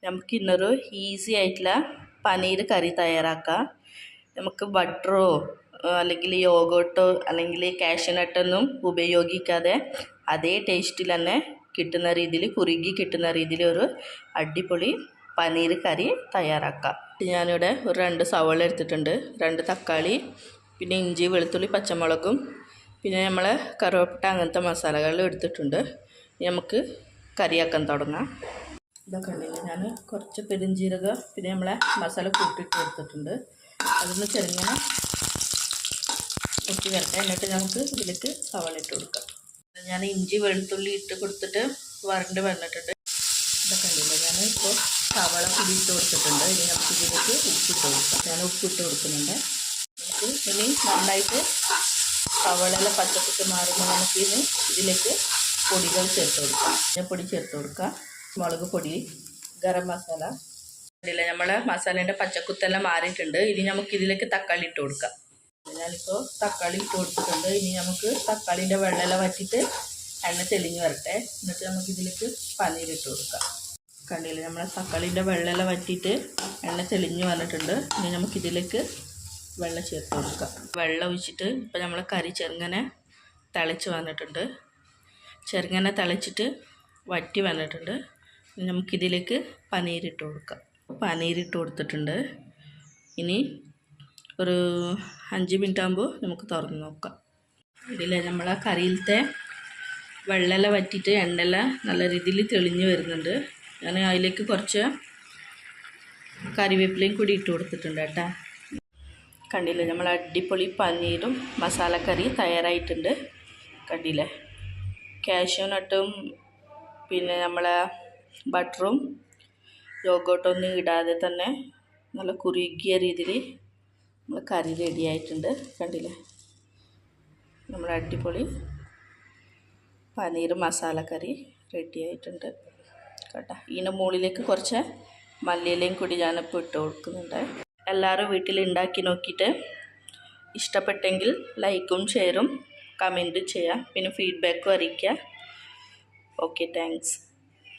നമുക്ക് ഇന്നൊരു ഈസി ആയിട്ടുള്ള പനീർ കറി തയ്യാറാക്കാം. നമുക്ക് ബട്ടറോ അല്ലെങ്കിൽ യോഗോട്ടോ അല്ലെങ്കിൽ കാഷ്യൂനട്ടൊന്നും ഉപയോഗിക്കാതെ അതേ ടേസ്റ്റിൽ തന്നെ കിട്ടുന്ന രീതിയിൽ, കുറുകി കിട്ടുന്ന രീതിയിൽ ഒരു അടിപൊളി പനീർ കറി തയ്യാറാക്കാം. ഞാനിവിടെ ഒരു 2 സവാള എടുത്തിട്ടുണ്ട്, 2 തക്കാളി, പിന്നെ ഇഞ്ചി, വെളുത്തുള്ളി, പച്ചമുളകും, പിന്നെ നമ്മൾ കറുവപ്പട്ട അങ്ങനത്തെ മസാലകൾ എടുത്തിട്ടുണ്ട്. നമുക്ക് കറിയാക്കാൻ തുടങ്ങാം. ഇതൊക്കെ ഉണ്ടെങ്കിൽ ഞാൻ കുറച്ച് പെരുംജീരകം പിന്നെ നമ്മളെ മസാല കൂട്ടിയിട്ട് എടുത്തിട്ടുണ്ട്. അതൊന്ന് ചെറുങ്ങനെ പൊട്ടി വരട്ടെ. എന്നിട്ട് നമുക്ക് ഇതിലേക്ക് സവാള ഇട്ട് കൊടുക്കാം. ഞാൻ ഇഞ്ചി വെളുത്തുള്ളി ഇട്ട് കൊടുത്തിട്ട് വരണ്ട് വന്നിട്ടുണ്ട്. ഇതൊക്കെ ഉണ്ടല്ലോ ഞാൻ ഇപ്പോൾ സവാള പൊടി ഇട്ട് കൊടുത്തിട്ടുണ്ട്. ഇനി നമുക്ക് ഇതിലേക്ക് ഉപ്പിട്ട് കൊടുക്കാം. ഞാൻ ഉപ്പിട്ട് കൊടുക്കുന്നുണ്ട്. നമുക്ക് ഇനി നന്നായിട്ട് സവാളയിലെ പച്ചപ്പൊക്കെ മാറുമ്പോൾ നമുക്ക് ഇതിലേക്ക് പൊടികൾ ചേർത്ത് കൊടുക്കാം. പൊടി ചേർത്ത് കൊടുക്കാം. മുളക് പൊടി, ഗരം മസാല ഇല്ല, നമ്മളെ മസാലേൻ്റെ പച്ചക്കുത്തെല്ലാം മാറിയിട്ടുണ്ട്. ഇനി നമുക്ക് ഇതിലേക്ക് തക്കാളി ഇട്ട് കൊടുക്കാം. ഞാനിപ്പോൾ തക്കാളി ഇട്ട് കൊടുത്തിട്ടുണ്ട്. ഇനി നമുക്ക് തക്കാളീൻ്റെ വെള്ളമെല്ലാം വറ്റിയിട്ട് എണ്ണ തെളിഞ്ഞ് വരട്ടെ. എന്നിട്ട് നമുക്ക് ഇതിലേക്ക് പനീർ ഇട്ട് കൊടുക്കാം. കണ്ടില്ലേ, നമ്മളെ തക്കാളീൻ്റെ വെള്ളമെല്ലാം വറ്റിയിട്ട് എണ്ണ തെളിഞ്ഞ് വന്നിട്ടുണ്ട്. ഇനി നമുക്കിതിലേക്ക് വെള്ളം ചേർത്ത് കൊടുക്കാം. വെള്ളം ഒഴിച്ചിട്ട് ഇപ്പോൾ നമ്മളെ കറി ചെറുങ്ങനെ തിളച്ച് വന്നിട്ടുണ്ട്. ചെറുങ്ങനെ തിളച്ചിട്ട് വറ്റി വന്നിട്ടുണ്ട്. നമുക്കിതിലേക്ക് പനീരിട്ട് കൊടുക്കാം. പനീരിട്ട് കൊടുത്തിട്ടുണ്ട്. ഇനി ഒരു 5 മിനിറ്റ് ആകുമ്പോൾ നമുക്ക് തുറന്ന് നോക്കാം. ഇതിൽ നമ്മളെ കറിയിലത്തെ വെള്ളമെല്ലാം വറ്റിയിട്ട് എണ്ണയെല്ലാം നല്ല രീതിയിൽ തെളിഞ്ഞ് വരുന്നുണ്ട്. ഞാൻ അതിലേക്ക് കുറച്ച് കറിവേപ്പിലയും കൂടി ഇട്ട് കൊടുത്തിട്ടുണ്ട് കേട്ടോ. കണ്ടില്ലേ, നമ്മൾ അടിപൊളി പനീരും മസാലക്കറി തയ്യാറായിട്ടുണ്ട്. കണ്ടില്ലേ, കാഷ്യൂനട്ടും പിന്നെ നമ്മളെ ബട്ടറും യോഗോട്ടൊന്നും ഇടാതെ തന്നെ നല്ല കുറുകിയ രീതിയിൽ നമ്മൾ കറി റെഡി ആയിട്ടുണ്ട്. കണ്ടില്ലേ, നമ്മുടെ അടിപൊളി പനീർ മസാല കറി റെഡി ആയിട്ടുണ്ട് കേട്ടോ. ഇതിൻ്റെ മുകളിലേക്ക് കുറച്ച് മല്ലിയിലയും കൂടി ഞാനിപ്പോൾ ഇട്ട് കൊടുക്കുന്നുണ്ട്. എല്ലാവരും വീട്ടിൽ ഉണ്ടാക്കി നോക്കിയിട്ട് ഇഷ്ടപ്പെട്ടെങ്കിൽ ലൈക്കും ഷെയറും കമൻറ്റും ചെയ്യാം. പിന്നെ ഫീഡ്ബാക്കും അറിയിക്കുക. Okay, thanks.